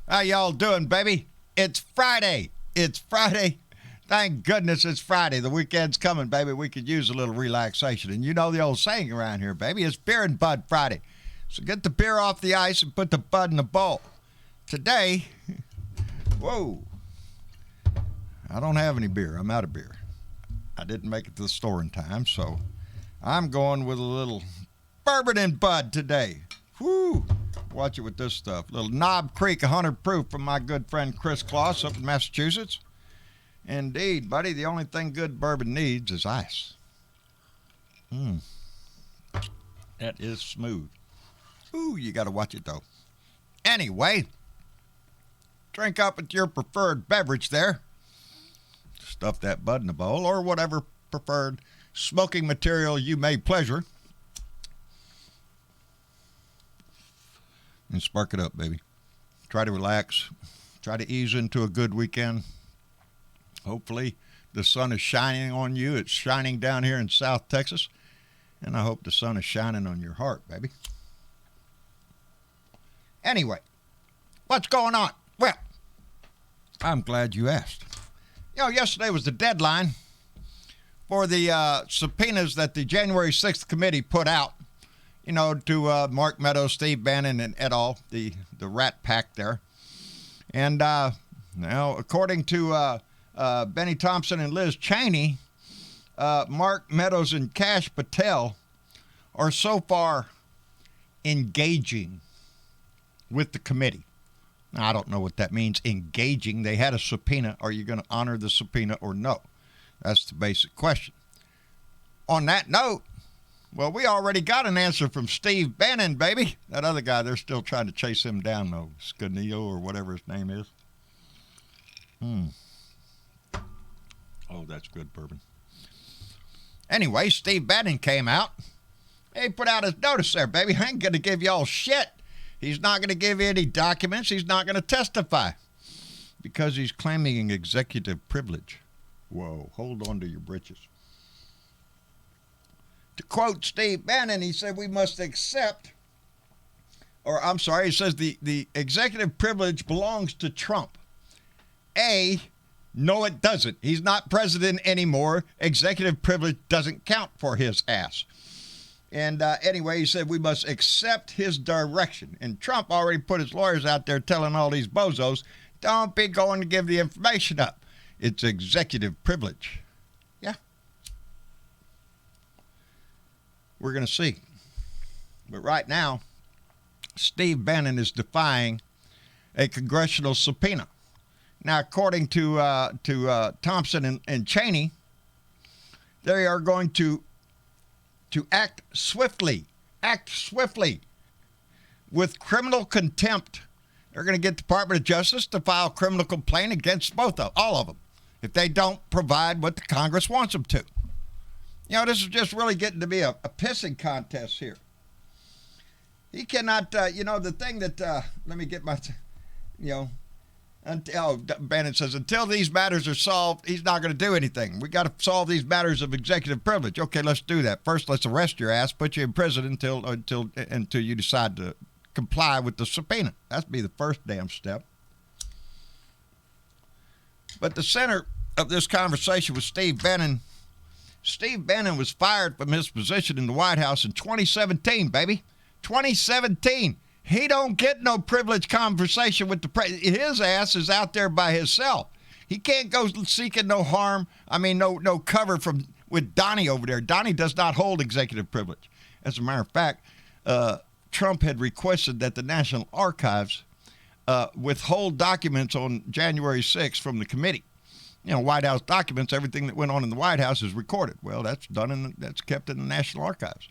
How y'all doing, baby? It's Friday. It's Friday. Thank goodness it's Friday. The weekend's coming, baby. We could use a little relaxation. And you know the old saying around here, baby, it's Beer and Bud Friday. So get the beer off the ice and put the bud in the bowl. Today, whoa, I don't have any beer. I'm out of beer. I didn't make it to the store in time, so I'm going with a little bourbon and bud today. Whoo! Watch it with this stuff. Little Knob Creek 100 proof from my good friend Chris Kloss up in Massachusetts. Indeed, buddy, the only thing good bourbon needs is ice. That is smooth. Ooh, you got to watch it, though. Anyway, drink up with your preferred beverage there. Stuff that bud in the bowl or whatever preferred smoking material you may pleasure. And spark it up, baby. Try to relax. Try to ease into a good weekend. Hopefully the sun is shining on you. It's shining down here in South Texas. And I hope the sun is shining on your heart, baby. Anyway, what's going on? Well, I'm glad you asked. You know, yesterday was the deadline for the subpoenas that the January 6th committee put out. You know, to Mark Meadows, Steve Bannon, and et al., the rat pack there. And now, according to Benny Thompson and Liz Cheney, Mark Meadows and Kash Patel are so far engaging with the committee. Now, I don't know what that means, engaging. They had a subpoena. Are you going to honor the subpoena or no? That's the basic question. On that note, well, we already got an answer from Steve Bannon, baby. That other guy, they're still trying to chase him down, though. Scanillo or whatever his name is. Oh, that's good bourbon. Anyway, Steve Bannon came out. He put out his notice there, baby. I ain't going to give y'all shit. He's not going to give you any documents. He's not going to testify because he's claiming executive privilege. Whoa, hold on to your britches. To quote Steve Bannon, he said we must accept, or I'm sorry, he says the executive privilege belongs to Trump. No, it doesn't. He's not president anymore. Executive privilege doesn't count for his ass. And anyway, he said we must accept his direction. And Trump already put his lawyers out there telling all these bozos, don't be going to give the information up. It's executive privilege. Yeah. We're going to see. But right now, Steve Bannon is defying a congressional subpoena. Now, according to Thompson and Cheney, they are going to act swiftly with criminal contempt. They're going to get the Department of Justice to file a criminal complaint against all of them, if they don't provide what the Congress wants them to. You know, this is just really getting to be a pissing contest here. He cannot, the thing that, let me get my, Bannon says, until these matters are solved, he's not going to do anything. We got to solve these matters of executive privilege. Okay, let's do that. First, let's arrest your ass, put you in prison until you decide to comply with the subpoena. That'd be the first damn step. But the center of this conversation was Steve Bannon. Steve Bannon was fired from his position in the White House in 2017, baby. 2017. He don't get no privileged conversation with the president. His ass is out there by himself. He can't go seeking no harm. No cover with Donnie over there. Donnie does not hold executive privilege. As a matter of fact, Trump had requested that the National Archives withhold documents on January 6th from the committee. You know, White House documents, everything that went on in the White House is recorded. Well, that's done that's kept in the National Archives.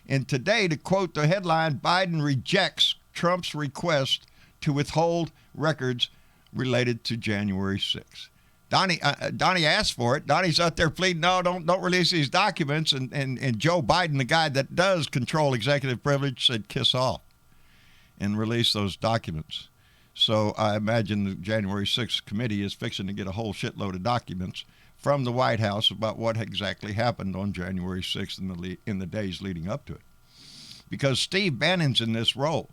And today, to quote the headline, Biden rejects Trump's request to withhold records related to January 6th. Donnie asked for it. Donnie's out there pleading, no, don't release these documents. And Joe Biden, the guy that does control executive privilege, said kiss off and release those documents. So I imagine the January 6th committee is fixing to get a whole shitload of documents from the White House about what exactly happened on January 6th in the days leading up to it. Because Steve Bannon's in this role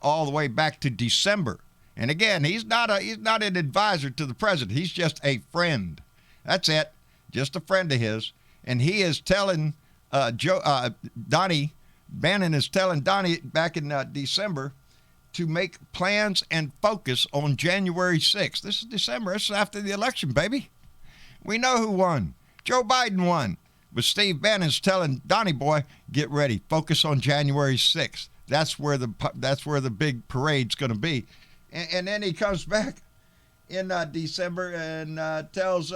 all the way back to December. And again, he's not an advisor to the president. He's just a friend. That's it. Just a friend of his. And he is telling Donnie Bannon is telling Donnie back in December to make plans and focus on January 6th. This is December. This is after the election, baby. We know who won. Joe Biden won. But Steve Bannon's telling Donnie boy, get ready. Focus on January 6th. That's where the big parade's going to be. And then he comes back in December and tells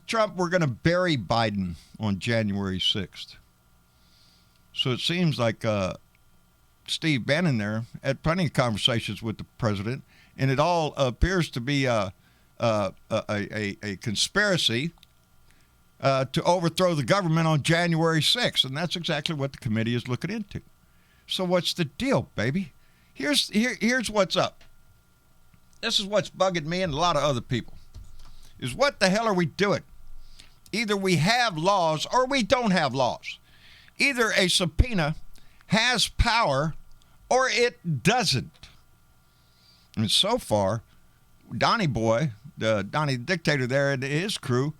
Trump we're going to bury Biden on January 6th. So it seems like Steve Bannon there had plenty of conversations with the president, and it all appears to be a conspiracy to overthrow the government on January 6th, and that's exactly what the committee is looking into. So what's the deal, baby? Here's what's up. This is what's bugging me and a lot of other people. Is what the hell are we doing? Either we have laws or we don't have laws. Either a subpoena has power or it doesn't. And so far, Donnie boy, Donnie the dictator there and his crew,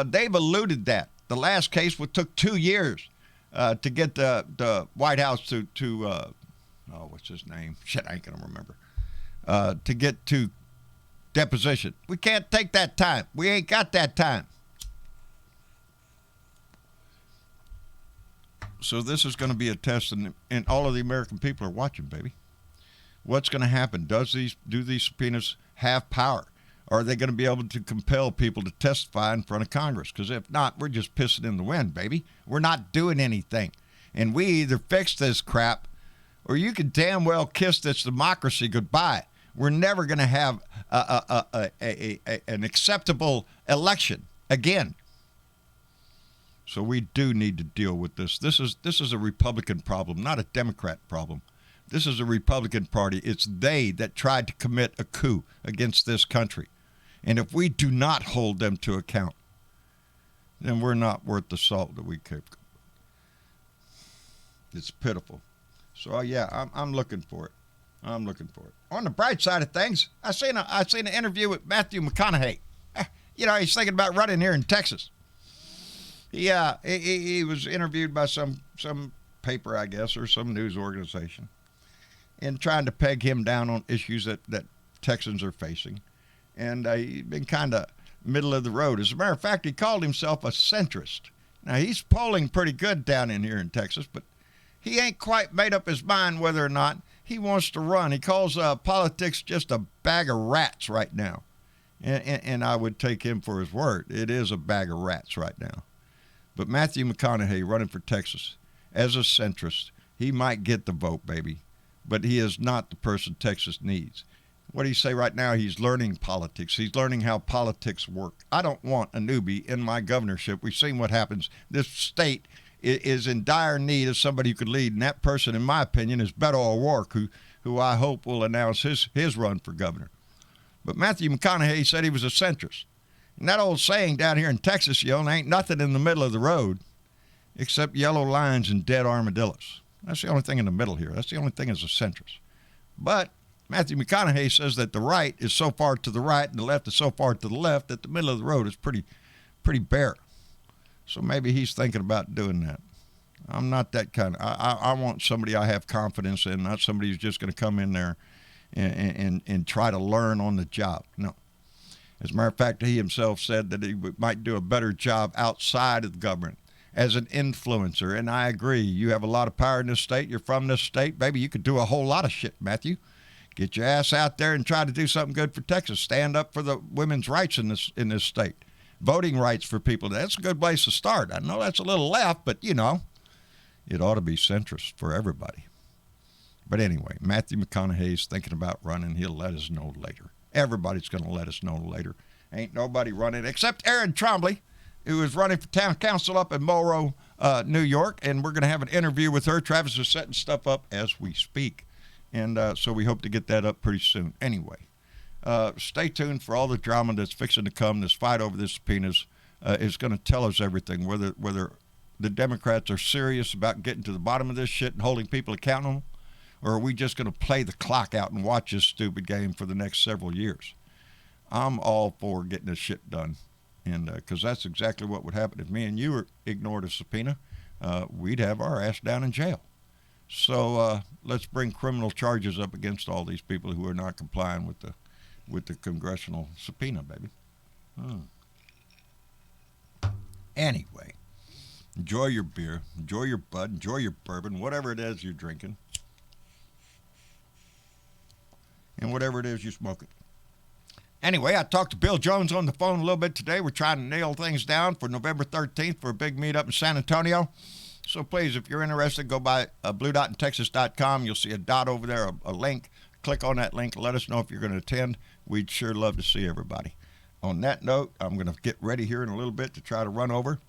they've eluded that. The last case took 2 years to get the White House to what's his name? Shit, I ain't going to remember. To get to deposition. We can't take that time. We ain't got that time. So this is going to be a test, and all of the American people are watching, baby. What's going to happen? Do these subpoenas have power? Are they going to be able to compel people to testify in front of Congress? Because if not, we're just pissing in the wind, baby. We're not doing anything. And we either fix this crap, or you can damn well kiss this democracy goodbye. We're never going to have an acceptable election again. So we do need to deal with this. This is a Republican problem, not a Democrat problem. This is a Republican Party. It's they that tried to commit a coup against this country. And if we do not hold them to account, then we're not worth the salt that we keep. It's pitiful. So yeah, I'm looking for it. I'm looking for it. On the bright side of things, I seen an interview with Matthew McConaughey. He's thinking about running here in Texas. He was interviewed by some paper, I guess, or some news organization, and trying to peg him down on issues that Texans are facing. And he's been kind of middle of the road. As a matter of fact, he called himself a centrist. Now, he's polling pretty good down in here in Texas, but he ain't quite made up his mind whether or not he wants to run. He calls politics just a bag of rats right now. And I would take him for his word. It is a bag of rats right now. But Matthew McConaughey running for Texas as a centrist, he might get the vote, baby. But he is not the person Texas needs. What do you say right now? He's learning politics. He's learning how politics work. I don't want a newbie in my governorship. We've seen what happens. This state is in dire need of somebody who could lead, and that person, in my opinion, is Beto O'Rourke, who I hope will announce his run for governor. But Matthew McConaughey said he was a centrist. And that old saying down here in Texas, ain't nothing in the middle of the road except yellow lines and dead armadillos. That's the only thing in the middle here. That's the only thing as a centrist. But Matthew McConaughey says that the right is so far to the right and the left is so far to the left that the middle of the road is pretty bare. So maybe he's thinking about doing that. I'm not that kind of. I want somebody I have confidence in, not somebody who's just going to come in there and try to learn on the job. No. As a matter of fact, he himself said that he might do a better job outside of the government as an influencer. And I agree. You have a lot of power in this state. You're from this state. Baby, you could do a whole lot of shit, Matthew. Get your ass out there and try to do something good for Texas. Stand up for the women's rights in this state. Voting rights for people. That's a good place to start. I know that's a little left, but, it ought to be centrist for everybody. But anyway, Matthew McConaughey's thinking about running. He'll let us know later. Everybody's going to let us know later. Ain't nobody running except Erin Trombley, who is running for town council up in Monroe, New York, and we're going to have an interview with her. Travis is setting stuff up as we speak, and so we hope to get that up pretty soon. Anyway, stay tuned for all the drama that's fixing to come. This fight over the subpoenas is going to tell us everything, whether the Democrats are serious about getting to the bottom of this shit and holding people accountable, Or are we just going to play the clock out and watch this stupid game for the next several years? I'm all for getting this shit done. And because that's exactly what would happen if me and you ignored a subpoena. We'd have our ass down in jail. So let's bring criminal charges up against all these people who are not complying with the congressional subpoena, baby. Anyway, enjoy your beer, enjoy your bud, enjoy your bourbon, whatever it is you're drinking, and whatever it is you're smoking. Anyway, I talked to Bill Jones on the phone a little bit today. We're trying to nail things down for November 13th for a big meetup in San Antonio. So please, if you're interested, go by bluedotintexas.com. You'll see a dot over there, a link. Click on that link. Let us know if you're going to attend. We'd sure love to see everybody. On that note, I'm going to get ready here in a little bit to try to run over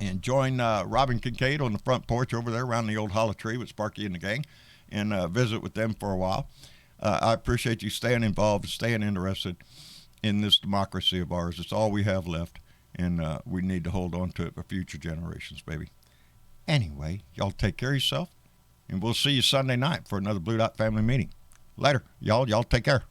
and join Robin Kincaid on the front porch over there around the old hollow tree with Sparky and the gang and visit with them for a while. I appreciate you staying involved and staying interested in this democracy of ours. It's all we have left, and we need to hold on to it for future generations, baby. Anyway, y'all take care of yourself, and we'll see you Sunday night for another Blue Dot family meeting. Later, y'all take care.